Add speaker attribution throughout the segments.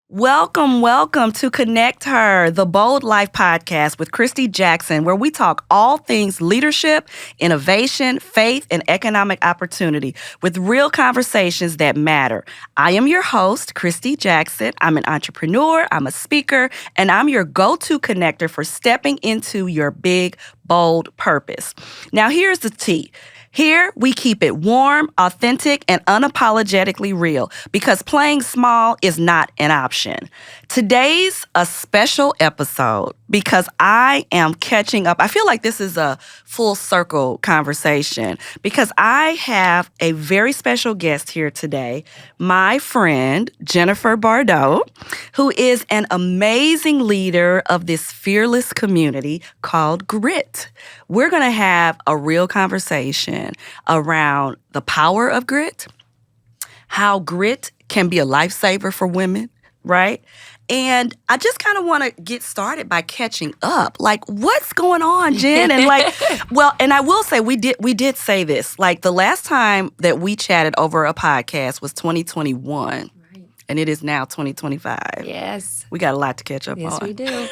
Speaker 1: Welcome to ConnectHER, the Bold Life podcast with Kristy Jackson, where we talk all things leadership, innovation, faith, and economic opportunity with real conversations that matter. I am your host, Kristy Jackson. I'm an entrepreneur, I'm a speaker, and I'm your go-to connector for stepping into your big, bold purpose. Now, here's the tea. Here, we keep it warm, authentic, and unapologetically real because playing small is not an option. Today's a special episode because I am catching up. I feel like this is a full circle conversation because I have a very special guest here today, my friend, Jennifer Barto, who is an amazing leader of this fearless community called Grit. We're going to have a real conversation around the power of grit, how grit can be a lifesaver for women, right? And I just kind of want to get started by catching up. Like, what's going on, Jen? And and I will say we did say this. Like, the last time that we chatted over a podcast was 2021. And it is now 2025.
Speaker 2: Yes.
Speaker 1: We got a lot to catch up on.
Speaker 2: Yes, we do.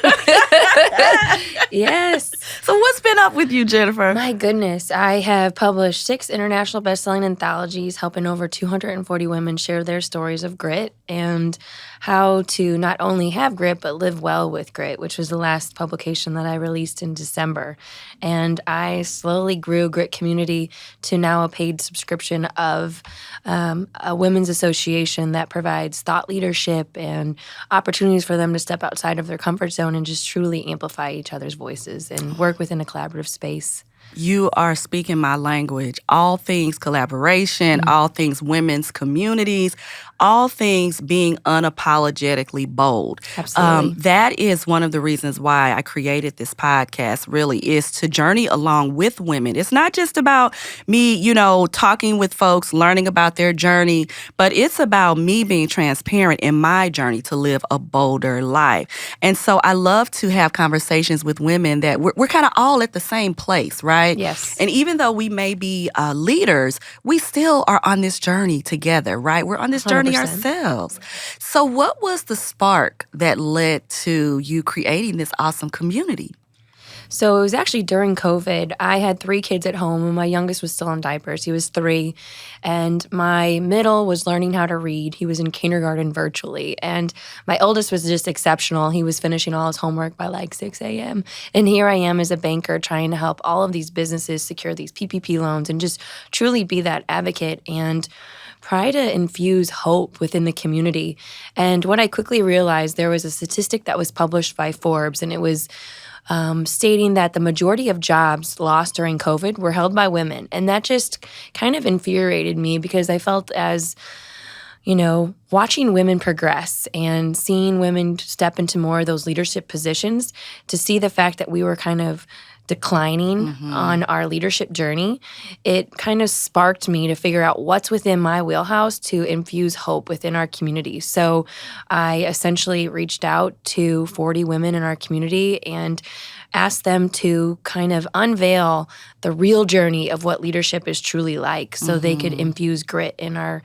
Speaker 2: Yes.
Speaker 1: So what's been up with you, Jennifer?
Speaker 2: My goodness. I have published 6 international bestselling anthologies, helping over 240 women share their stories of grit and how to not only have grit, but live well with grit, which was the last publication that I released in December. And I slowly grew Grit Community to now a paid subscription of a women's association that provides thought leadership and opportunities for them to step outside of their comfort zone and just truly amplify each other's voices and work within a collaborative space.
Speaker 1: You are speaking my language. All things collaboration, all things women's communities, all things being unapologetically bold.
Speaker 2: Absolutely.
Speaker 1: That is one of the reasons why I created this podcast, really, is to journey along with women. It's not just about me, talking with folks, learning about their journey, but it's about me being transparent in my journey to live a bolder life. And so I love to have conversations with women that we're kind of all at the same place, right?
Speaker 2: Yes.
Speaker 1: And even though we may be leaders, we still are on this journey together, right? We're on this journey
Speaker 2: 100%.
Speaker 1: ourselves. So what was the spark that led to you creating this awesome community?
Speaker 2: So it was actually during COVID. I had 3 kids at home, and my youngest was still in diapers. He was 3. And my middle was learning how to read. He was in kindergarten virtually. And my oldest was just exceptional. He was finishing all his homework by like 6 a.m. And here I am as a banker trying to help all of these businesses secure these PPP loans and just truly be that advocate and try to infuse hope within the community. And what I quickly realized, there was a statistic that was published by Forbes, and it was stating that the majority of jobs lost during COVID were held by women. And that just kind of infuriated me because I felt as, watching women progress and seeing women step into more of those leadership positions, to see the fact that we were kind of declining on our leadership journey, it kind of sparked me to figure out what's within my wheelhouse to infuse hope within our community. So I essentially reached out to 40 women in our community and asked them to kind of unveil the real journey of what leadership is truly like so they could infuse grit in our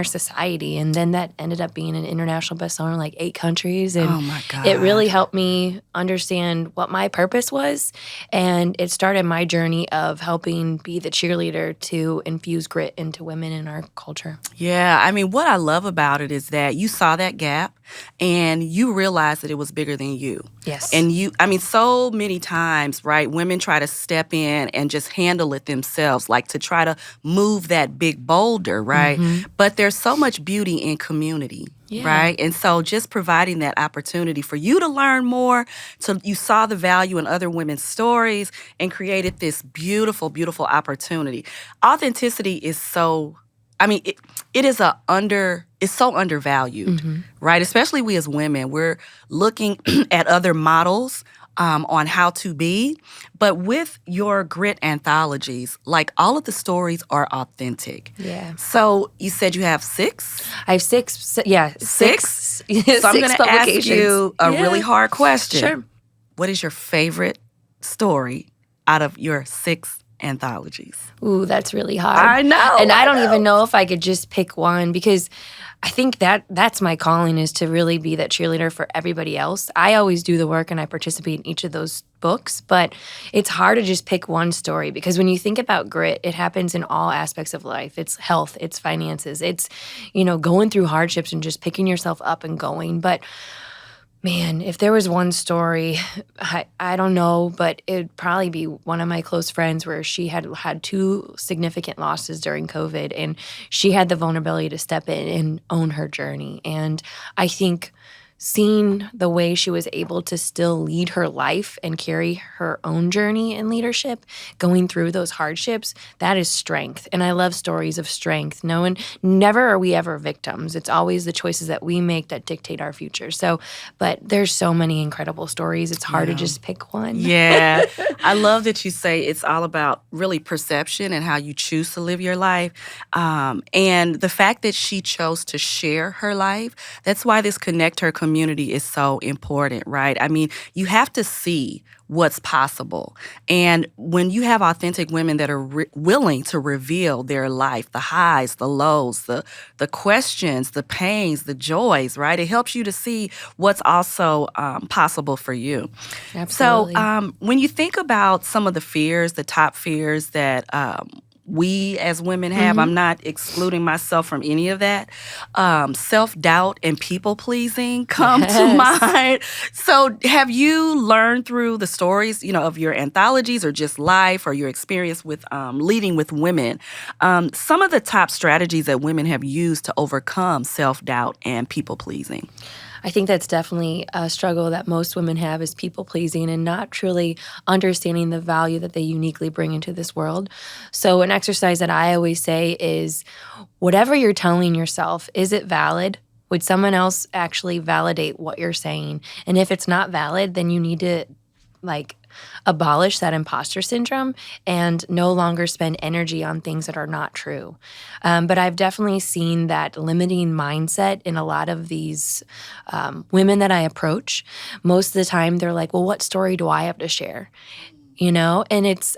Speaker 2: society. And then that ended up being an international bestseller in like 8 countries. And
Speaker 1: oh my God.
Speaker 2: It really helped me understand what my purpose was. And it started my journey of helping be the cheerleader to infuse grit into women in our culture.
Speaker 1: Yeah, I mean, what I love about it is that you saw that gap and you realized that it was bigger than you.
Speaker 2: Yes.
Speaker 1: And so many times, right, women try to step in and just handle it themselves, like to try to move that big boulder, right? But there's so much beauty in community.
Speaker 2: Yeah.
Speaker 1: Right? And so just providing that opportunity for you to learn more, so you saw the value in other women's stories and created this beautiful, beautiful opportunity. Authenticity is so, it's so undervalued, right? Especially we as women, we're looking at other models on how to be. But with your Grit anthologies, like all of the stories are authentic.
Speaker 2: Yeah.
Speaker 1: So you said you have 6?
Speaker 2: I have 6. Yeah.
Speaker 1: 6?
Speaker 2: So
Speaker 1: I'm going to ask you a really hard question.
Speaker 2: Sure.
Speaker 1: What is your favorite story out of your 6 anthologies?
Speaker 2: Ooh, that's really hard.
Speaker 1: I know.
Speaker 2: And I don't even know if I could just pick one, because I think that's my calling, is to really be that cheerleader for everybody else. I always do the work and I participate in each of those books, but it's hard to just pick one story, because when you think about grit, it happens in all aspects of life. It's health, it's finances, it's, going through hardships and just picking yourself up and going. But man, if there was one story, I don't know, but it'd probably be one of my close friends, where she had 2 significant losses during COVID, and she had the vulnerability to step in and own her journey. And I think seeing the way she was able to still lead her life and carry her own journey in leadership, going through those hardships, that is strength. And I love stories of strength. Never are we ever victims. It's always the choices that we make that dictate our future. So, but there's so many incredible stories. It's hard to just pick one.
Speaker 1: Yeah. I love that you say it's all about really perception and how you choose to live your life. And the fact that she chose to share her life, that's why this ConnectHER community is so important, right? I mean, you have to see what's possible. And when you have authentic women that are willing to reveal their life, the highs, the lows, the questions, the pains, the joys, right? It helps you to see what's also possible for you.
Speaker 2: Absolutely.
Speaker 1: So when you think about some of the fears, the top fears that we as women have, I'm not excluding myself from any of that. Self-doubt and people-pleasing come to mind. So have you learned through the stories, of your anthologies or just life or your experience with leading with women, some of the top strategies that women have used to overcome self-doubt and people-pleasing?
Speaker 2: I think that's definitely a struggle that most women have, is people-pleasing and not truly understanding the value that they uniquely bring into this world. So an exercise that I always say is, whatever you're telling yourself, is it valid? Would someone else actually validate what you're saying? And if it's not valid, then you need to abolish that imposter syndrome and no longer spend energy on things that are not true. But I've definitely seen that limiting mindset in a lot of these women that I approach. Most of the time they're like, well, what story do I have to share? And it's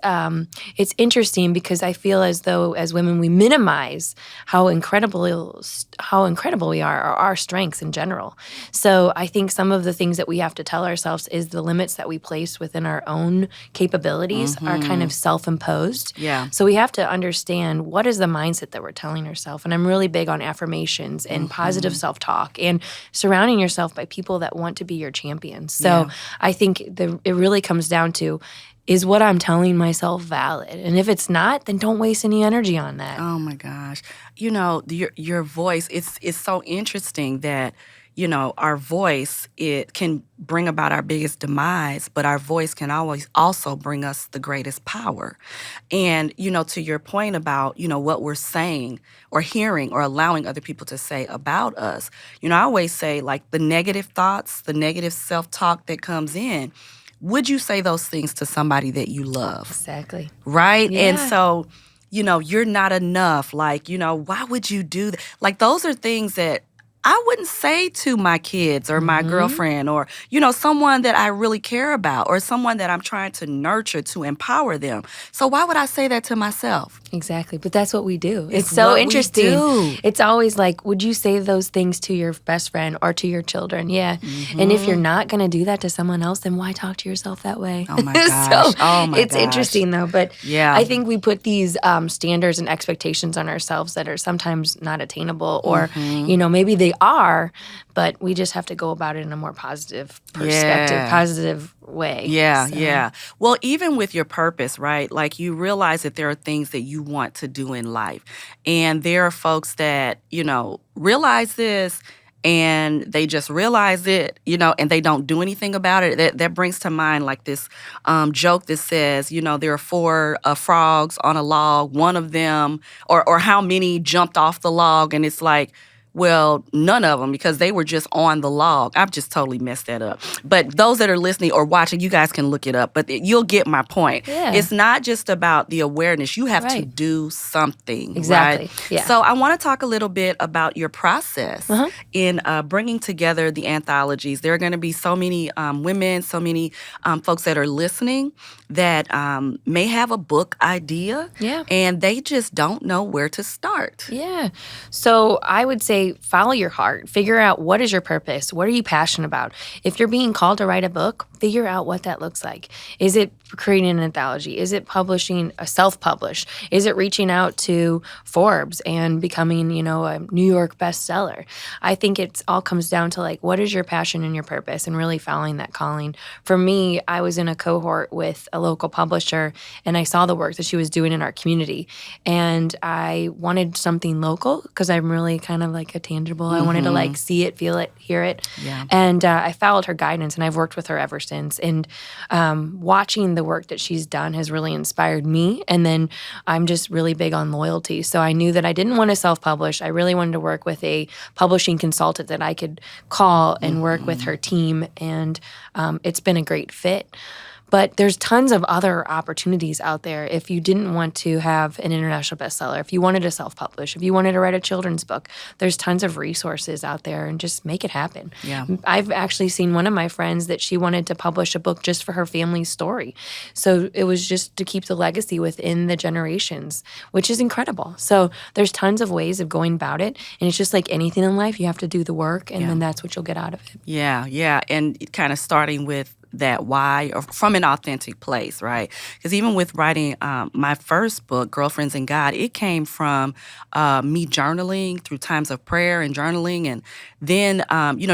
Speaker 2: interesting, because I feel as though as women we minimize how incredible we are, or our strengths in general. So I think some of the things that we have to tell ourselves is the limits that we place within our own capabilities are kind of self-imposed.
Speaker 1: Yeah.
Speaker 2: So we have to understand, what is the mindset that we're telling ourselves. And I'm really big on affirmations and positive self-talk and surrounding yourself by people that want to be your champions. So I think it really comes down to, is what I'm telling myself valid? And if it's not, then don't waste any energy on that.
Speaker 1: Oh my gosh. Your voice, it's so interesting that, our voice, it can bring about our biggest demise, but our voice can always also bring us the greatest power. And, to your point about, what we're saying or hearing or allowing other people to say about us, I always say, the negative thoughts, the negative self-talk that comes in, would you say those things to somebody that you love?
Speaker 2: Exactly.
Speaker 1: Right?
Speaker 2: Yeah.
Speaker 1: And so, you're not enough. Why would you do that? Those are things that I wouldn't say to my kids or my girlfriend or, someone that I really care about or someone that I'm trying to nurture to empower them. So why would I say that to myself?
Speaker 2: Exactly. But that's what we do.
Speaker 1: It's
Speaker 2: so
Speaker 1: what we
Speaker 2: interesting.
Speaker 1: do.
Speaker 2: It's always like, would you say those things to your best friend or to your children? Yeah. And if you're not going to do that to someone else, then why talk to yourself that way?
Speaker 1: Oh my gosh.
Speaker 2: It's interesting though. But
Speaker 1: yeah.
Speaker 2: I think we put these standards and expectations on ourselves that are sometimes not attainable, or, maybe they are, but we just have to go about it in a more positive perspective, positive way.
Speaker 1: Yeah, yeah. Well, even with your purpose, right? You realize that there are things that you want to do in life. And there are folks that, realize this and they just realize it, and they don't do anything about it. That brings to mind this joke that says, there are 4 frogs on a log. One of them, or how many jumped off the log, and it's like, Well, none of them, because they were just on the log. I've just totally messed that up. But those that are listening or watching, you guys can look it up. But you'll get my point.
Speaker 2: Yeah.
Speaker 1: It's not just about the awareness. You have to
Speaker 2: Right.
Speaker 1: do something,
Speaker 2: Exactly.
Speaker 1: right?
Speaker 2: Yeah.
Speaker 1: So I want to talk a little bit about your process in bringing together the anthologies. There are going to be so many women, so many folks that are listening that may have a book idea, and they just don't know where to start.
Speaker 2: Yeah. So I would say follow your heart. Figure out what is your purpose. What are you passionate about? If you're being called to write a book, figure out what that looks like. Is it creating an anthology? Is it publishing a self-publish? Is it reaching out to Forbes and becoming, a New York bestseller? I think it all comes down to like, what is your passion and your purpose, and really following that calling. For me, I was in a cohort with a local publisher, and I saw the work that she was doing in our community, and I wanted something local because I'm really kind of like a tangible. I wanted to like see it, feel it, hear it.
Speaker 1: Yeah.
Speaker 2: And I followed her guidance, and I've worked with her ever since. And watching the work that she's done has really inspired me. And then I'm just really big on loyalty. So I knew that I didn't want to self-publish. I really wanted to work with a publishing consultant that I could call and work with her team. And it's been a great fit. But there's tons of other opportunities out there if you didn't want to have an international bestseller, if you wanted to self-publish, if you wanted to write a children's book. There's tons of resources out there, and just make it happen.
Speaker 1: Yeah.
Speaker 2: I've actually seen one of my friends that she wanted to publish a book just for her family's story. So it was just to keep the legacy within the generations, which is incredible. So there's tons of ways of going about it, and it's just like anything in life, you have to do the work, and then that's what you'll get out of it.
Speaker 1: Yeah. And kind of starting with that why, or from an authentic place, right? Because even with writing my first book, Girlfriends and God, it came from me journaling through times of prayer and journaling, and then,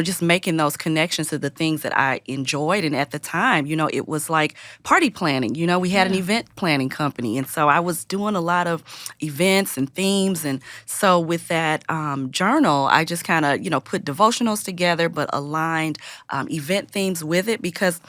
Speaker 1: just making those connections to the things that I enjoyed. And at the time, it was like party planning. We had an event planning company, and so I was doing a lot of events and themes. And so with that journal, I just kind of, put devotionals together, but aligned event themes with it, because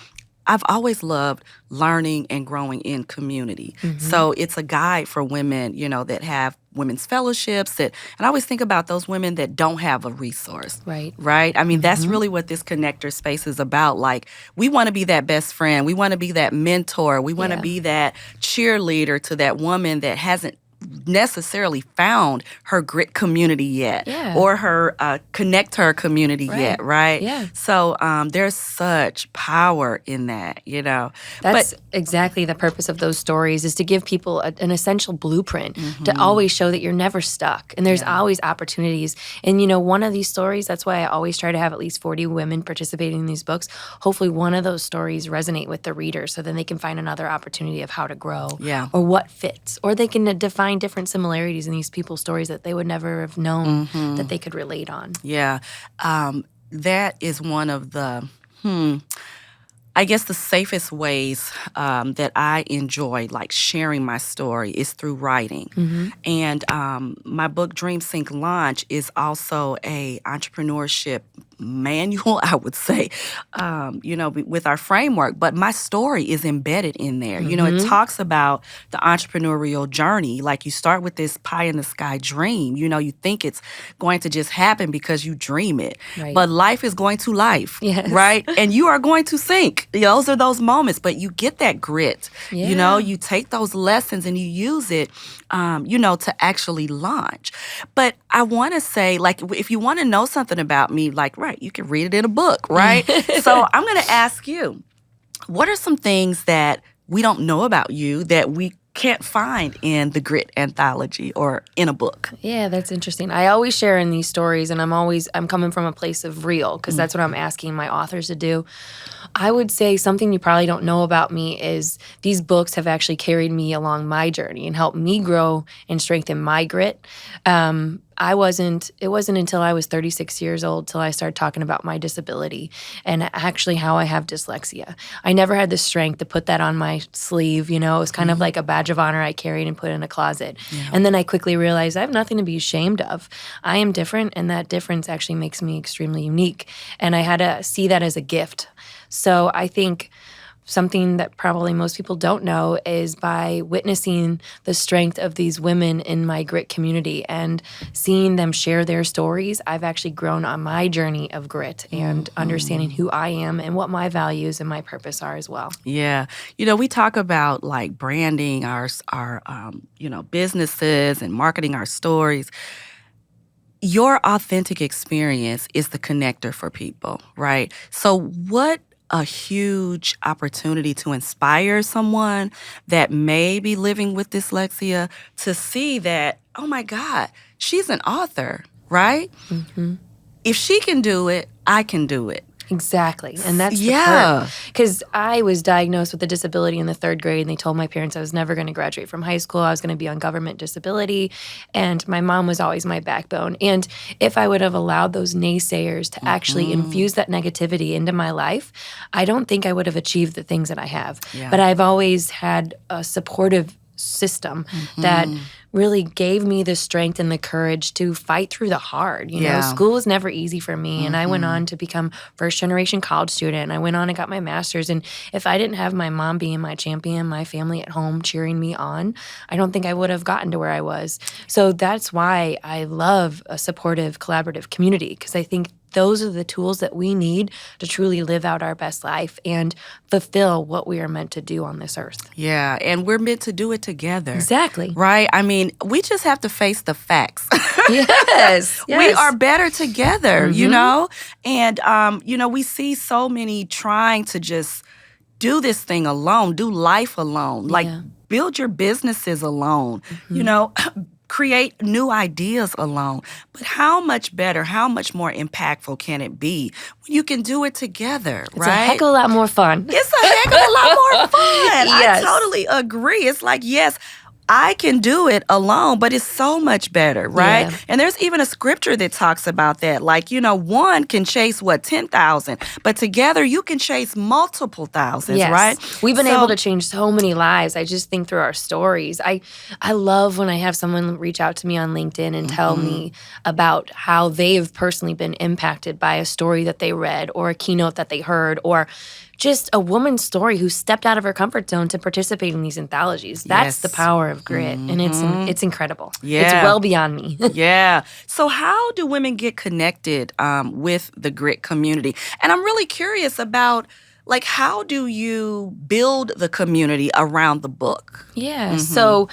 Speaker 1: I've always loved learning and growing in community. So it's a guide for women, that have women's fellowships, and I always think about those women that don't have a resource. Right? I mean, that's really what this connector space is about. Like, we want to be that best friend. We want to be that mentor. We want to be that cheerleader to that woman that hasn't necessarily found her grit community yet, or her ConnectHER community yet, right?
Speaker 2: Yeah.
Speaker 1: So there's such power in that,
Speaker 2: That's exactly the purpose of those stories, is to give people an essential blueprint to always show that you're never stuck, and there's always opportunities. And one of these stories, that's why I always try to have at least 40 women participating in these books. Hopefully one of those stories resonate with the reader, so then they can find another opportunity of how to grow, or what fits, or they can define different similarities in these people's stories that they would never have known that they could relate on.
Speaker 1: Yeah. That is one of the, I guess the safest ways that I enjoy, like, sharing my story is through writing. And my book, Dream, Sync, Launch, is also a entrepreneurship manual, I would say, with our framework. But my story is embedded in there. It talks about the entrepreneurial journey. Like, you start with this pie in the sky dream. You think it's going to just happen because you dream it. But life is going to life, right? And you are going to sink. Those are those moments. But you get that grit. You take those lessons and you use it, to actually launch. But I want to say, like, if you want to know something about me, like, you can read it in a book, right? So I'm going to ask you, what are some things that we don't know about you that we can't find in the Grit anthology or in a book?
Speaker 2: Yeah, that's interesting. I always share in these stories, and I'm coming from a place of real, because that's what I'm asking my authors to do. I would say something you probably don't know about me is these books have actually carried me along my journey and helped me grow and strengthen my grit. It wasn't until I was 36 years old till I started talking about my disability and actually how I have dyslexia. I never had the strength to put that on my sleeve. It was kind of like a badge of honor I carried and put in a closet. And then I quickly realized I have nothing to be ashamed of. I am different, and that difference actually makes me extremely unique. And I had to see that as a gift. So I think something that probably most people don't know is by witnessing the strength of these women in my grit community and seeing them share their stories, I've actually grown on my journey of grit and understanding who I am and what my values and my purpose are as well.
Speaker 1: Yeah. We talk about like branding our businesses and marketing our stories. Your authentic experience is the connector for people, right? So what a huge opportunity to inspire someone that may be living with dyslexia to see that, oh my God, she's an author, right?
Speaker 2: Mm-hmm.
Speaker 1: If she can do it, I can do it.
Speaker 2: Exactly. And that's the
Speaker 1: Yeah.
Speaker 2: part. Because I was diagnosed with a disability in the 3rd grade, and they told my parents I was never going to graduate from high school. I was going to be on government disability. And my mom was always my backbone. And if I would have allowed those naysayers to actually infuse that negativity into my life, I don't think I would have achieved the things that I have.
Speaker 1: Yeah.
Speaker 2: But I've always had a supportive system that really gave me the strength and the courage to fight through the hard. You know, school was never easy for me. And I went on to become first-generation college student. I went on and got my master's. And if I didn't have my mom being my champion, my family at home cheering me on, I don't think I would have gotten to where I was. So that's why I love a supportive, collaborative community, because I think those are the tools that we need to truly live out our best life and fulfill what we are meant to do on this earth.
Speaker 1: Yeah, and we're meant to do it together.
Speaker 2: Exactly.
Speaker 1: Right? I mean, we just have to face the facts.
Speaker 2: Yes.
Speaker 1: We are better together, And, we see so many trying to just do this thing alone, do life alone, like build your businesses alone, create new ideas alone. But how much better, how much more impactful can it be when you can do it together,
Speaker 2: It's
Speaker 1: right?
Speaker 2: a heck of a lot more fun.
Speaker 1: It's a heck of a lot more fun.
Speaker 2: Yes.
Speaker 1: I totally agree. It's like, yes, I can do it alone, but it's so much better, right?
Speaker 2: Yeah.
Speaker 1: And there's even a scripture that talks about that. Like, one can chase, 10,000, but together you can chase multiple thousands,
Speaker 2: Yes.
Speaker 1: right?
Speaker 2: We've been able to change so many lives. I just think through our stories. I love when I have someone reach out to me on LinkedIn and tell me about how they've personally been impacted by a story that they read or a keynote that they heard or just a woman's story who stepped out of her comfort zone to participate in these anthologies. That's the power of grit, and it's incredible.
Speaker 1: Yeah.
Speaker 2: It's well beyond me.
Speaker 1: Yeah. So how do women get connected with the grit community? And I'm really curious about, like, how do you build the community around the book?
Speaker 2: Yeah. So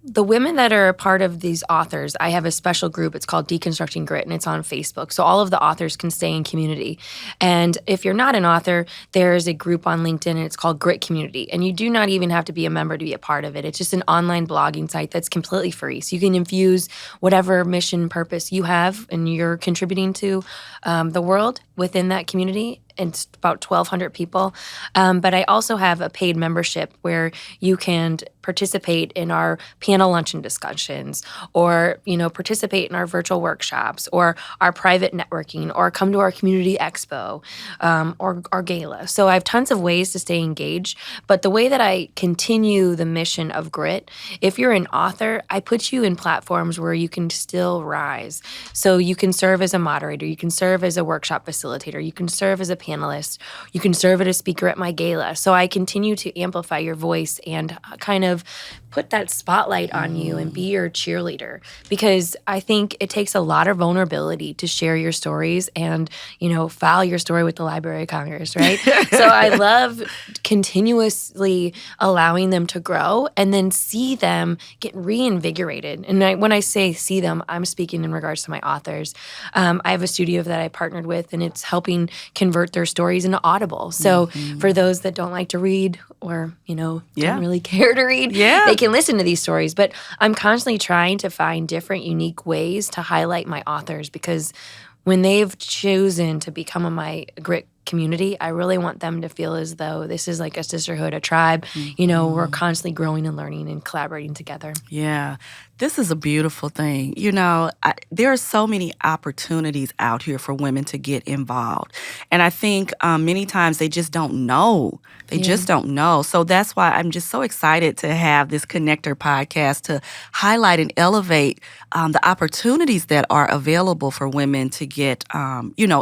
Speaker 2: the women that are a part of these authors, I have a special group. It's called Deconstructing Grit, and it's on Facebook. So all of the authors can stay in community. And if you're not an author, there's a group on LinkedIn, and it's called Grit Community. And you do not even have to be a member to be a part of it. It's just an online blogging site that's completely free. So you can infuse whatever mission, purpose you have, and you're contributing to the world within that community. It's about 1,200 people. But I also have a paid membership where you can participate in our panel luncheon discussions or, participate in our virtual workshops or our private networking or come to our community expo or our gala. So I have tons of ways to stay engaged. But the way that I continue the mission of grit, if you're an author, I put you in platforms where you can still rise. So you can serve as a moderator. You can serve as a workshop facilitator. You can serve as a panelist. You can serve as a speaker at my gala. So I continue to amplify your voice and kind of put that spotlight on you and be your cheerleader, because I think it takes a lot of vulnerability to share your stories and, file your story with the Library of Congress, right? So I love continuously allowing them to grow and then see them get reinvigorated. And when I say see them, I'm speaking in regards to my authors. I have a studio that I partnered with, and it's helping convert their stories into Audible. So for those that don't like to read or, don't really care to read, they can listen to these stories. But I'm constantly trying to find different, unique ways to highlight my authors, because when they've chosen to become my grit community, I really want them to feel as though this is like a sisterhood, a tribe. We're constantly growing and learning and collaborating together.
Speaker 1: Yeah. This is a beautiful thing. There are so many opportunities out here for women to get involved. And I think many times they just don't know. They just don't know. So that's why I'm just so excited to have this ConnectHER podcast to highlight and elevate the opportunities that are available for women to get,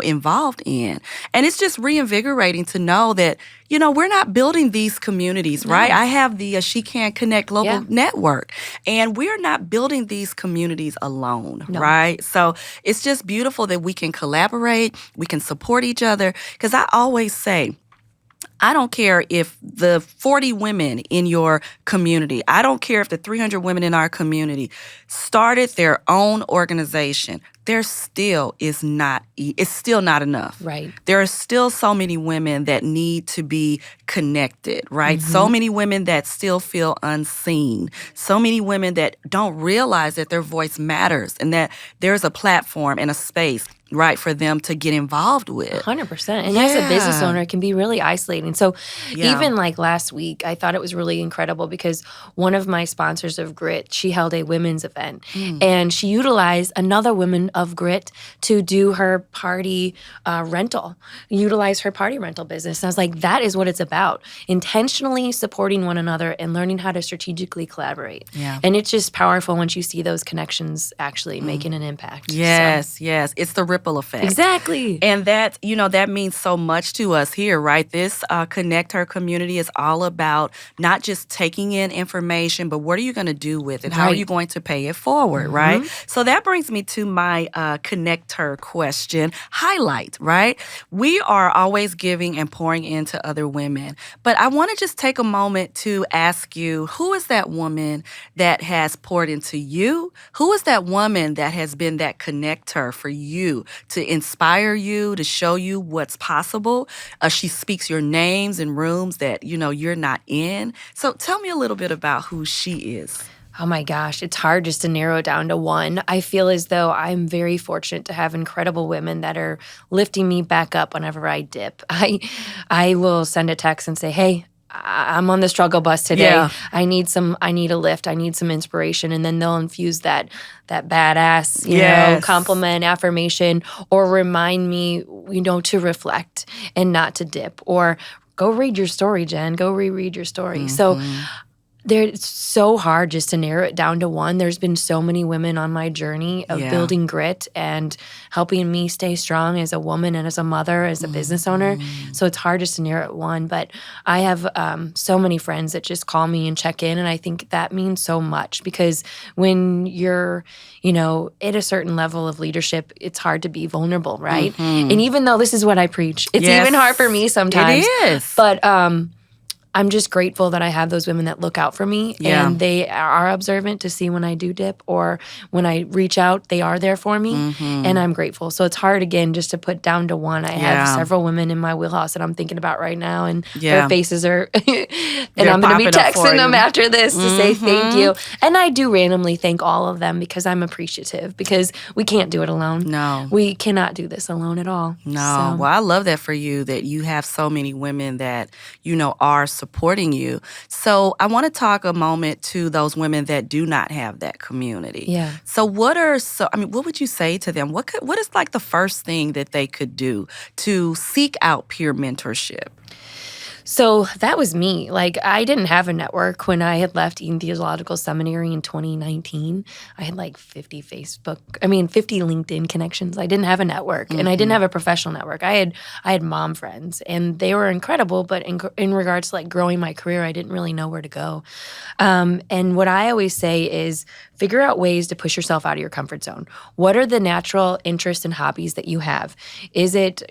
Speaker 1: involved in. And it's just just reinvigorating to know that, we're not building these communities, right? I have the She Can Connect Global Network, and we're not building these communities alone, right? So it's just beautiful that we can collaborate, we can support each other, because I always say, I don't care if the 40 women in your community, I don't care if the 300 women in our community started their own organization. It's still not enough.
Speaker 2: Right.
Speaker 1: There are still so many women that need to be connected, right? So many women that still feel unseen. So many women that don't realize that their voice matters and that there's a platform and a space, right, for them to get involved with.
Speaker 2: 100%. And as a business owner, it can be really isolating. So even like last week, I thought it was really incredible because one of my sponsors of Grit, she held a women's event. And she utilized another woman of Grit to do her party rental, utilize her party rental business. And I was like, that is what it's about. Intentionally supporting one another and learning how to strategically collaborate.
Speaker 1: Yeah.
Speaker 2: And it's just powerful once you see those connections actually making an impact.
Speaker 1: Yes. It's the ripple effect.
Speaker 2: Exactly.
Speaker 1: And that, that means so much to us here, right? This ConnectHER community is all about not just taking in information, but what are you going to do with it? How are you going to pay it forward, right? So that brings me to my ConnectHER question, highlight, right? We are always giving and pouring into other women, but I want to just take a moment to ask you, who is that woman that has poured into you? Who is that woman that has been that ConnectHER for you, to inspire you, to show you what's possible? She speaks your names in rooms that, you're not in. So tell me a little bit about who she is.
Speaker 2: Oh my gosh, it's hard just to narrow it down to one. I feel as though I'm very fortunate to have incredible women that are lifting me back up whenever I dip. I will send a text and say, hey, I'm on the struggle bus today.
Speaker 1: Yeah.
Speaker 2: I need a lift. I need some inspiration. And then they'll infuse that badass, compliment, affirmation, or remind me, to reflect and not to dip. Or go read your story, Jen. Go reread your story. So it's so hard just to narrow it down to one. There's been so many women on my journey of building grit and helping me stay strong as a woman and as a mother, as a business owner. So it's hard just to narrow it one. But I have so many friends that just call me and check in, and I think that means so much because when you're, at a certain level of leadership, it's hard to be vulnerable, right? And even though this is what I preach, it's even hard for me sometimes.
Speaker 1: It is.
Speaker 2: But I'm just grateful that I have those women that look out for me and they are observant to see when I do dip, or when I reach out, they are there for me, and I'm grateful. So it's hard, again, just to put down to one. I have several women in my wheelhouse that I'm thinking about right now, and their faces are, and I'm going to be texting them after this to say thank you. And I do randomly thank all of them because I'm appreciative, because we can't do it alone.
Speaker 1: No.
Speaker 2: We cannot do this alone at all.
Speaker 1: No.
Speaker 2: So.
Speaker 1: Well, I love that for you, that you have so many women that, are supporting you. So I want to talk a moment to those women that do not have that community.
Speaker 2: Yeah.
Speaker 1: So what would you say to them? What is like the first thing that they could do to seek out peer mentorship?
Speaker 2: So that was me. Like, I didn't have a network when I had left Eden Theological Seminary in 2019. I had like 50 LinkedIn connections. I didn't have a network, and I didn't have a professional network. I had mom friends, and they were incredible. But in regards to like growing my career, I didn't really know where to go. And what I always say is figure out ways to push yourself out of your comfort zone. What are the natural interests and hobbies that you have? Is it,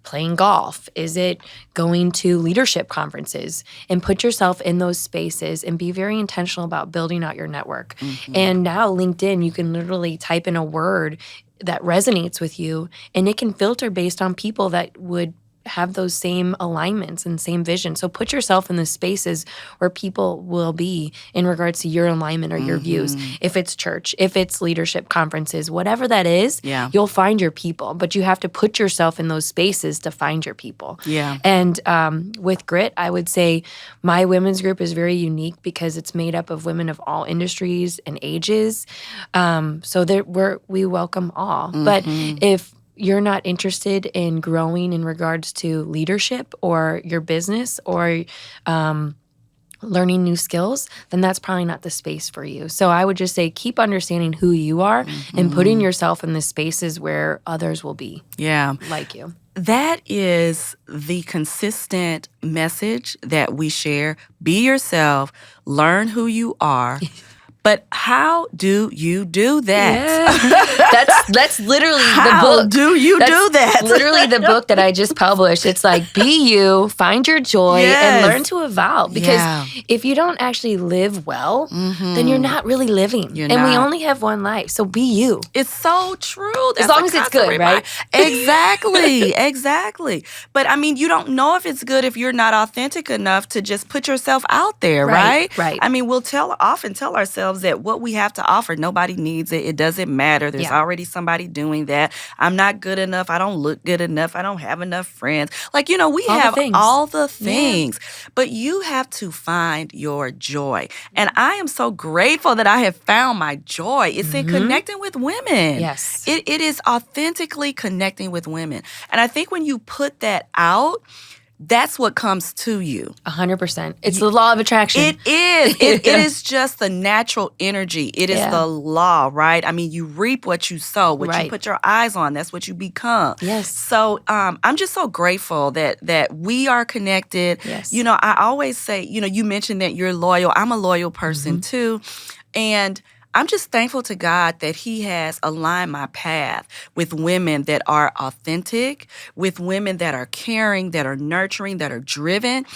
Speaker 2: playing golf? Is it going to leadership conferences? And put yourself in those spaces and be very intentional about building out your network. And now LinkedIn, you can literally type in a word that resonates with you, and it can filter based on people that would have those same alignments and same vision. So put yourself in the spaces where people will be in regards to your alignment or your views. If it's church, if it's leadership conferences, whatever that is, you'll find your people. But you have to put yourself in those spaces to find your people. Yeah. And with Grit, I would say my women's group is very unique because it's made up of women of all industries and ages. So we welcome all. But if you're not interested in growing in regards to leadership or your business or learning new skills, then that's probably not the space for you. So I would just say keep understanding who you are and putting yourself in the spaces where others will be like you.
Speaker 1: That is the consistent message that we share. Be yourself, learn who you are. But how do you do that?
Speaker 2: Yeah. That's literally the book.
Speaker 1: How do you do that?
Speaker 2: Literally the book that I just published. It's like, be you, find your joy, and learn to evolve. Because if you don't actually live well, then you're not really living. We only have one life. So be you.
Speaker 1: It's so true.
Speaker 2: As long as it's good, right?
Speaker 1: Exactly. Exactly. But I mean, you don't know if it's good if you're not authentic enough to just put yourself out there, right?
Speaker 2: Right.
Speaker 1: I mean, we'll often tell ourselves that what we have to offer, nobody needs it. It doesn't matter. There's already somebody doing that. I'm not good enough. I don't look good enough. I don't have enough friends. Like, we have all the things. But you have to find your joy. And I am so grateful that I have found my joy. It's in connecting with women.
Speaker 2: Yes.
Speaker 1: It is authentically connecting with women. And I think when you put that out, that's what comes to you.
Speaker 2: 100%. It's the law of attraction.
Speaker 1: It is. It is just the natural energy. It is the law, right? I mean, you reap what you sow. What you put your eyes on, that's what you become.
Speaker 2: Yes.
Speaker 1: So I'm just so grateful that we are connected.
Speaker 2: Yes.
Speaker 1: I always say, you mentioned that you're loyal. I'm a loyal person too. And I'm just thankful to God that He has aligned my path with women that are authentic, with women that are caring, that are nurturing, that are driven.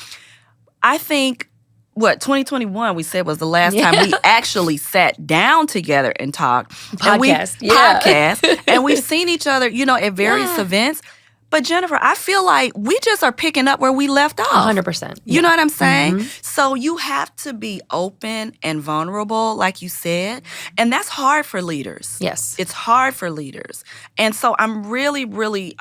Speaker 1: I think, 2021 we said was the last time we actually sat down together and talked. Podcast. And we've seen each other, at various events. But Jennifer, I feel like we just are picking up where we left off.
Speaker 2: 100%.
Speaker 1: You know what I'm saying? So you have to be open and vulnerable, like you said. And that's hard for leaders.
Speaker 2: Yes.
Speaker 1: It's hard for leaders. And so I'm really, really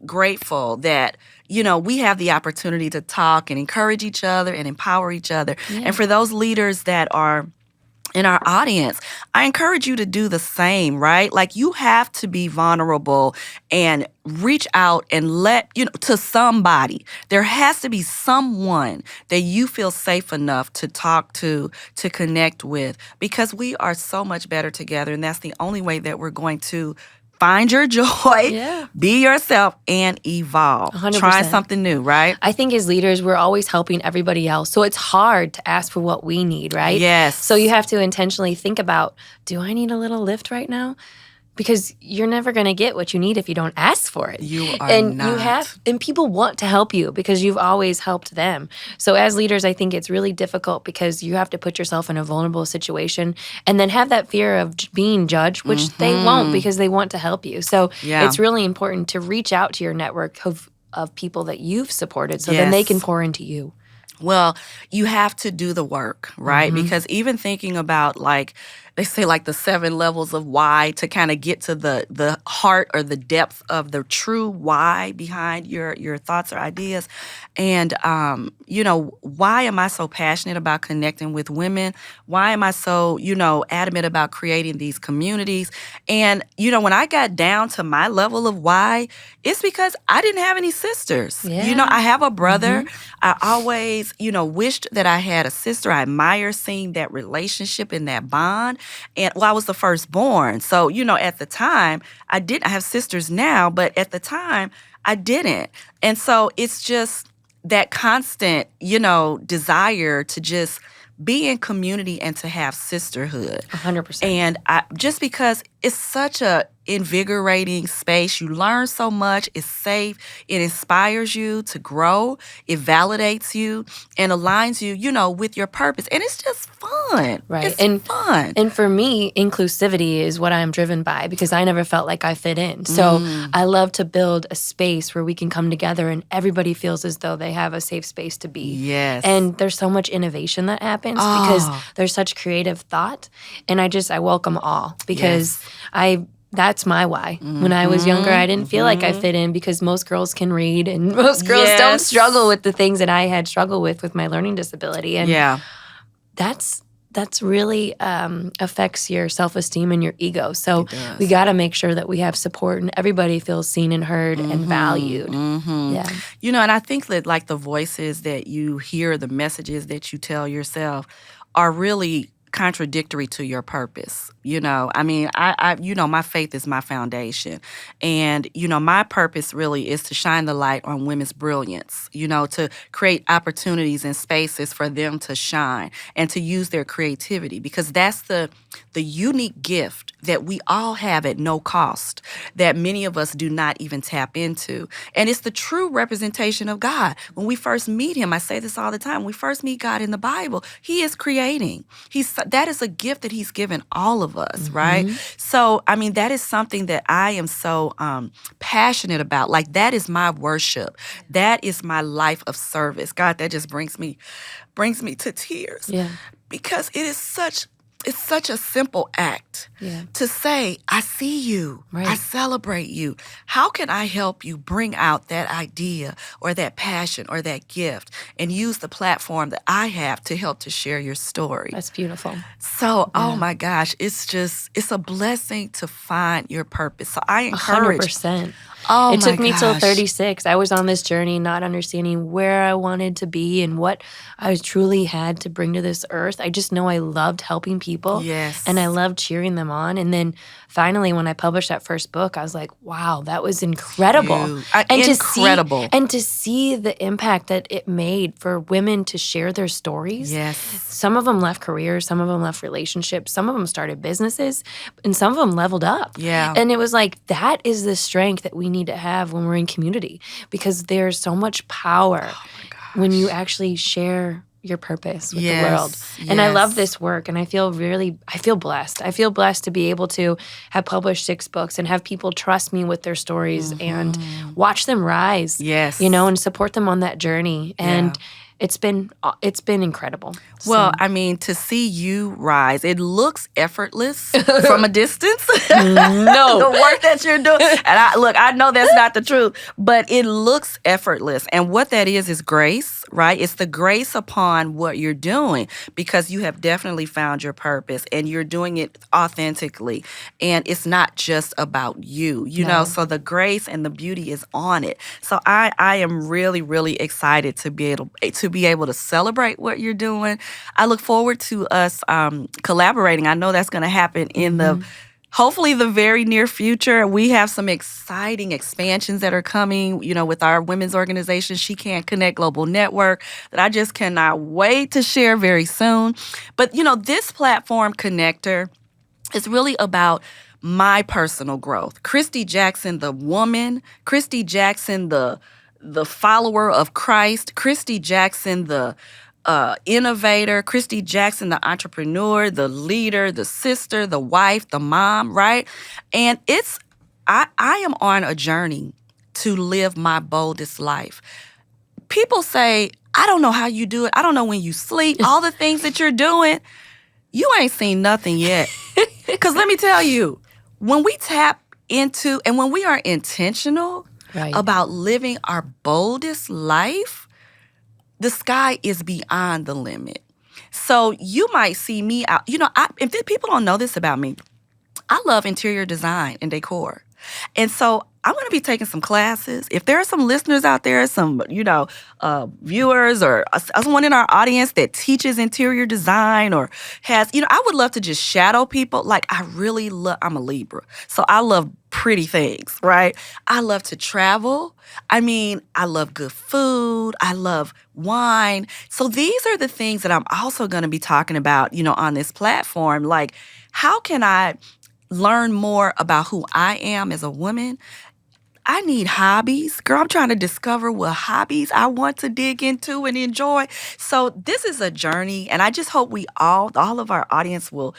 Speaker 1: grateful that, we have the opportunity to talk and encourage each other and empower each other. Yeah. And for those leaders that are in our audience, I encourage you to do the same, right? Like, you have to be vulnerable and reach out and to somebody. There has to be someone that you feel safe enough to talk to connect with, because we are so much better together. And that's the only way that we're going to find your joy, be yourself, and evolve.
Speaker 2: 100%.
Speaker 1: Try something new, right?
Speaker 2: I think as leaders, we're always helping everybody else. So it's hard to ask for what we need, right?
Speaker 1: Yes.
Speaker 2: So you have to intentionally think about, do I need a little lift right now? Because you're never going to get what you need if you don't ask for it.
Speaker 1: You are not.
Speaker 2: And people want to help you because you've always helped them. So as leaders, I think it's really difficult because you have to put yourself in a vulnerable situation and then have that fear of being judged, which they won't, because they want to help you. So it's really important to reach out to your network of people that you've supported so then they can pour into you.
Speaker 1: Well, you have to do the work, right? Because even thinking about, they say, the 7 levels of why to kind of get to the heart or the depth of the true why behind your thoughts or ideas. And, why am I so passionate about connecting with women? Why am I so, adamant about creating these communities? And, when I got down to my level of why, it's because I didn't have any sisters.
Speaker 2: Yeah.
Speaker 1: I have a brother. I always, wished that I had a sister. I admire seeing that relationship and that bond. And I was the firstborn. So, at the time, I didn't. I have sisters now, but at the time, I didn't. And so it's just that constant, desire to just be in community and to have sisterhood.
Speaker 2: 100%.
Speaker 1: And just because it's such a invigorating space, you learn so much, it's safe, it inspires you to grow, it validates you and aligns you, with your purpose. And it's just fun.
Speaker 2: Right.
Speaker 1: It's fun.
Speaker 2: And for me, inclusivity is what I'm driven by because I never felt like I fit in. So I love to build a space where we can come together and everybody feels as though they have a safe space to be.
Speaker 1: Yes.
Speaker 2: And there's so much innovation that happens because there's such creative thought. And I welcome all because that's my why. When I was younger, I didn't feel like I fit in because most girls can read and most girls don't struggle with the things that I had struggled with my learning disability. And that's really affects your self-esteem and your ego. So we got to make sure that we have support and everybody feels seen and heard and valued. Yeah.
Speaker 1: And I think that the voices that you hear, the messages that you tell yourself are really contradictory to your purpose. I mean, my faith is my foundation. And, my purpose really is to shine the light on women's brilliance, to create opportunities and spaces for them to shine and to use their creativity, because that's the unique gift that we all have at no cost that many of us do not even tap into. And it's the true representation of God. When we first meet him, I say this all the time, when we first meet God in the Bible, he is creating. That is a gift that he's given all of us, right? So, I mean, that is something that I am so passionate about. Like, that is my worship. That is my life of service. God, that just brings me to tears.
Speaker 2: Yeah.
Speaker 1: Because it's such a simple act to say, I see you,
Speaker 2: Right.
Speaker 1: I celebrate you. How can I help you bring out that idea or that passion or that gift and use the platform that I have to help to share your story?
Speaker 2: That's beautiful.
Speaker 1: So, oh my gosh, it's a blessing to find your purpose. So I encourage.
Speaker 2: 100%.
Speaker 1: Oh,
Speaker 2: it took me till
Speaker 1: gosh.
Speaker 2: 36. I was on this journey not understanding where I wanted to be and what I truly had to bring to this earth. I just know I loved helping people.
Speaker 1: Yes.
Speaker 2: And I loved cheering them on. And then finally, when I published that first book, I was like, wow, that was incredible.
Speaker 1: Incredible.
Speaker 2: To see the impact that it made for women to share their stories.
Speaker 1: Yes.
Speaker 2: Some of them left careers, some of them left relationships, some of them started businesses, and some of them leveled up.
Speaker 1: Yeah.
Speaker 2: And it was like, that is the strength that we need to have when we're in community, because there's so much power when you actually share your purpose with the world. And I love this work, and I feel blessed. I feel blessed to be able to have published 6 books and have people trust me with their stories and watch them rise.
Speaker 1: Yes.
Speaker 2: And support them on that journey. And it's been incredible.
Speaker 1: Well, I mean, to see you rise, it looks effortless from a distance.
Speaker 2: No.
Speaker 1: The work that you're doing. And I know that's not the truth, but it looks effortless. And what that is grace, right? It's the grace upon what you're doing, because you have definitely found your purpose and you're doing it authentically. And it's not just about you, know, so the grace and the beauty is on it. So I am really, really excited to be able to celebrate what you're doing. I look forward to us collaborating. I know that's going to happen in hopefully the very near future. We have some exciting expansions that are coming, with our women's organization, She Can Connect Global Network, that I just cannot wait to share very soon. But, this platform, ConnectHER, is really about my personal growth. Kristy Jackson, the woman, Kristy Jackson, the follower of Christ, Kristy Jackson, the innovator, Kristy Jackson, the entrepreneur, the leader, the sister, the wife, the mom, right? And I am on a journey to live my boldest life. People say, I don't know how you do it. I don't know when you sleep, all the things that you're doing. You ain't seen nothing yet. Because let me tell you, when we tap into and when we are intentional about living our boldest life, the sky is beyond the limit. So you might see me out. If people don't know this about me, I love interior design and decor. And so I'm going to be taking some classes. If there are some listeners out there, some, viewers or someone in our audience that teaches interior design or has, I would love to just shadow people. Like, I'm a Libra. So I love pretty things, right? I love to travel. I mean, I love good food. I love wine. So these are the things that I'm also going to be talking about, on this platform. Like, how can I learn more about who I am as a woman? I need hobbies. Girl, I'm trying to discover what hobbies I want to dig into and enjoy. So this is a journey, and I just hope all of our audience will,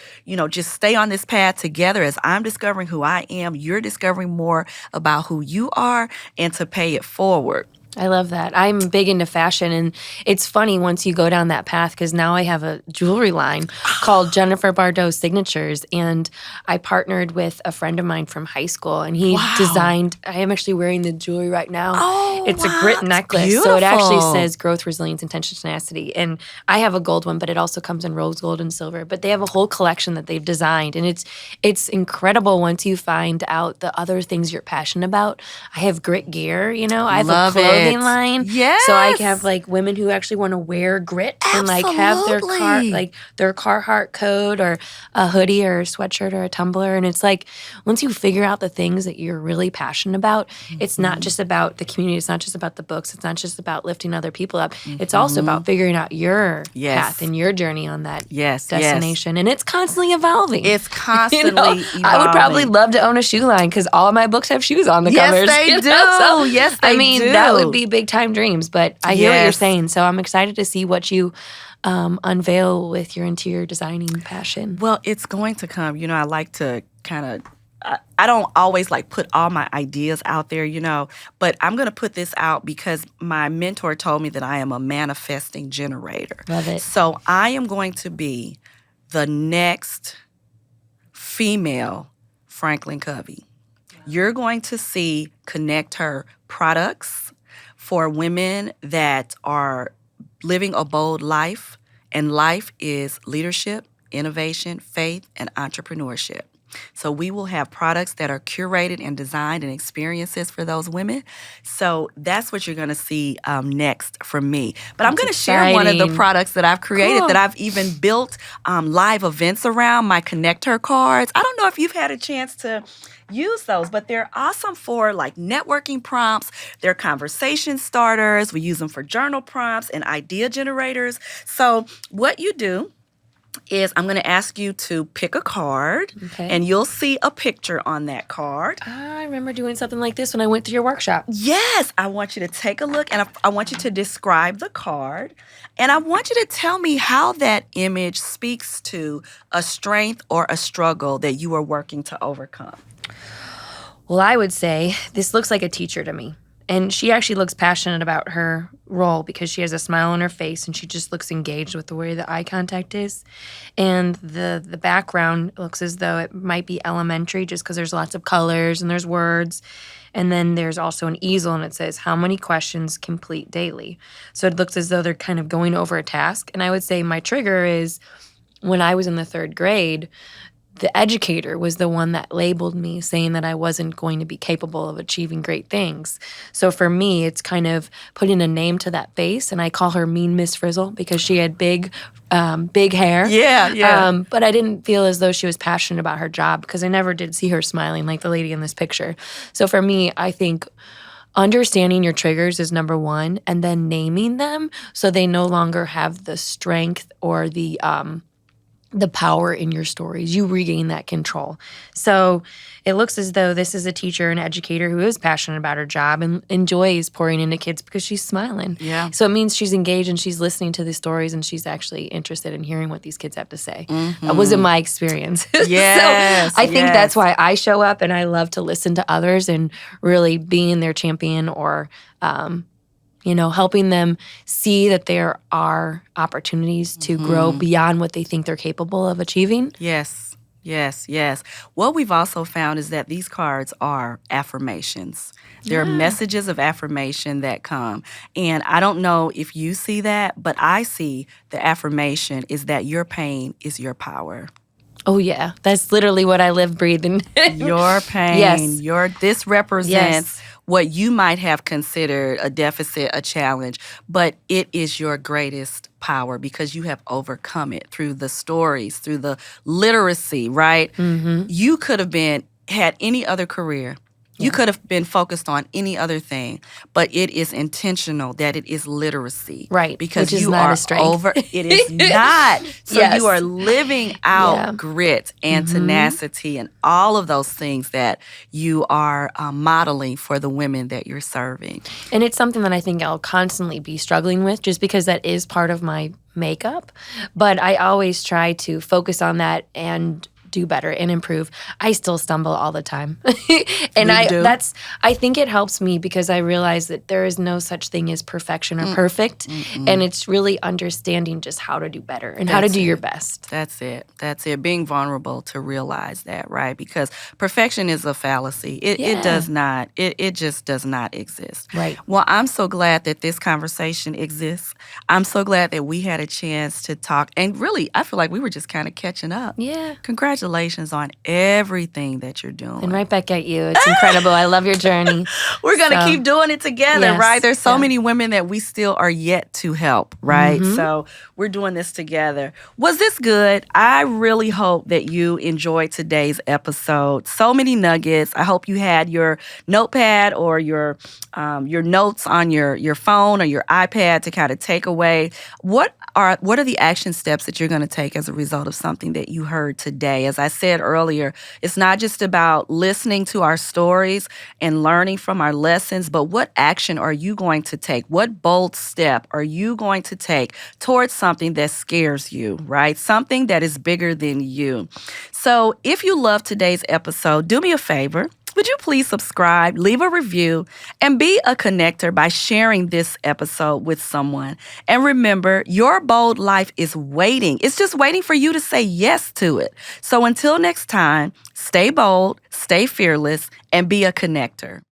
Speaker 1: just stay on this path together as I'm discovering who I am, you're discovering more about who you are, and to pay it forward.
Speaker 2: I love that. I'm big into fashion, and it's funny once you go down that path, because now I have a jewelry line called Jennifer Barto Signatures, and I partnered with a friend of mine from high school, and he designed, I am actually wearing the jewelry right now. It's a grit necklace,
Speaker 1: beautiful.
Speaker 2: So it actually says growth, resilience, intention, tenacity, and I have a gold one, but it also comes in rose gold and silver, but they have a whole collection that they've designed, and it's incredible once you find out the other things you're passionate about. I have grit gear, I have
Speaker 1: Love
Speaker 2: a clothing clothing line.
Speaker 1: Yes.
Speaker 2: So I have like women who actually want to wear grit and like have their their Carhartt coat or a hoodie or a sweatshirt or a tumbler. And it's like once you figure out the things that you're really passionate about, it's not just about the community. It's not just about the books. It's not just about lifting other people up. It's also about figuring out your path and your journey on that destination. And it's constantly evolving.
Speaker 1: It's constantly evolving.
Speaker 2: I would probably love to own a shoe line because all of my books have shoes on the covers.
Speaker 1: They do.
Speaker 2: So,
Speaker 1: yes, they do.
Speaker 2: That would be big time dreams. But I hear what you're saying. So I'm excited to see what you unveil with your interior designing passion.
Speaker 1: Well, it's going to come. I like to kind of I don't always like put all my ideas out there, but I'm going to put this out because my mentor told me that I am a manifesting generator.
Speaker 2: Love it.
Speaker 1: So I am going to be the next female Franklin Covey. You're going to see ConnectHER products for women that are living a bold life, and life is leadership, innovation, faith, and entrepreneurship. So we will have products that are curated and designed and experiences for those women. So that's what you're going to see next from me. But I'm going to share one of the products that I've created that I've even built live events around, my ConnectHER cards. I don't know if you've had a chance to use those, but they're awesome for like networking prompts. They're conversation starters. We use them for journal prompts and idea generators. So what you do is I'm going to ask you to pick a card, and you'll see a picture on that card.
Speaker 2: I remember doing something like this when I went to your workshop.
Speaker 1: Yes. I want you to take a look, and I want you to describe the card, and I want you to tell me how that image speaks to a strength or a struggle that you are working to overcome.
Speaker 2: Well, I would say this looks like a teacher to me. And she actually looks passionate about her role because she has a smile on her face and she just looks engaged with the way the eye contact is. And the background looks as though it might be elementary just because there's lots of colors and there's words. And then there's also an easel and it says, how many questions complete daily? So it looks as though they're kind of going over a task. And I would say my trigger is when I was in the 3rd grade, the educator was the one that labeled me, saying that I wasn't going to be capable of achieving great things. So for me, it's kind of putting a name to that face, and I call her Mean Miss Frizzle because she had big hair.
Speaker 1: Yeah.
Speaker 2: But I didn't feel as though she was passionate about her job because I never did see her smiling like the lady in this picture. So for me, I think understanding your triggers is number one, and then naming them so they no longer have the strength or the power in your stories. You regain that control. So it looks as though this is a teacher, an educator who is passionate about her job and enjoys pouring into kids because she's smiling.
Speaker 1: Yeah.
Speaker 2: So it means she's engaged and she's listening to the stories and she's actually interested in hearing what these kids have to say. That wasn't my experience.
Speaker 1: Yes.
Speaker 2: So I think that's why I show up and I love to listen to others and really being their champion or helping them see that there are opportunities to grow beyond what they think they're capable of achieving.
Speaker 1: Yes. What we've also found is that these cards are affirmations. There are messages of affirmation that come. And I don't know if you see that, but I see the affirmation is that your pain is your power.
Speaker 2: Oh, yeah. That's literally what I live, breathe, and
Speaker 1: your pain.
Speaker 2: Yes.
Speaker 1: This represents what you might have considered a deficit, a challenge, but it is your greatest power because you have overcome it through the stories, through the literacy, right? You could have had any other career. You could have been focused on any other thing, but it is intentional that it is literacy.
Speaker 2: Right.
Speaker 1: Because
Speaker 2: Which is
Speaker 1: you
Speaker 2: not
Speaker 1: are
Speaker 2: a strength.
Speaker 1: it is not. So you are living out grit and tenacity and all of those things that you are modeling for the women that you're serving.
Speaker 2: And it's something that I think I'll constantly be struggling with just because that is part of my makeup. But I always try to focus on that and do better and improve. I still stumble all the time. And I think it helps me because I realize that there is no such thing as perfection or perfect. And it's really understanding just how to do better and how to do your best.
Speaker 1: That's it. Being vulnerable to realize that, right? Because perfection is a fallacy. It does not. It just does not exist.
Speaker 2: Right.
Speaker 1: Well, I'm so glad that this conversation exists. I'm so glad that we had a chance to talk. And really, I feel like we were just kind of catching up.
Speaker 2: Yeah.
Speaker 1: Congratulations. congratulations on everything that you're doing.
Speaker 2: And right back at you. It's incredible. I love your journey.
Speaker 1: We're going to keep doing it together,
Speaker 2: yes,
Speaker 1: right? There's so many women that we still are yet to help, right?
Speaker 2: Mm-hmm.
Speaker 1: So we're doing this together. Was this good? I really hope that you enjoyed today's episode. So many nuggets. I hope you had your notepad or your notes on your phone or your iPad to kind of take away what are the action steps that you're going to take as a result of something that you heard today. As I said earlier, it's not just about listening to our stories and learning from our lessons, but what action are you going to take? What bold step are you going to take towards something that scares you, right? Something that is bigger than you. So if you love today's episode, do me a favor. Would you please subscribe, leave a review, and be a connector by sharing this episode with someone? And remember, your bold life is waiting. It's just waiting for you to say yes to it. So until next time, stay bold, stay fearless, and be a connector.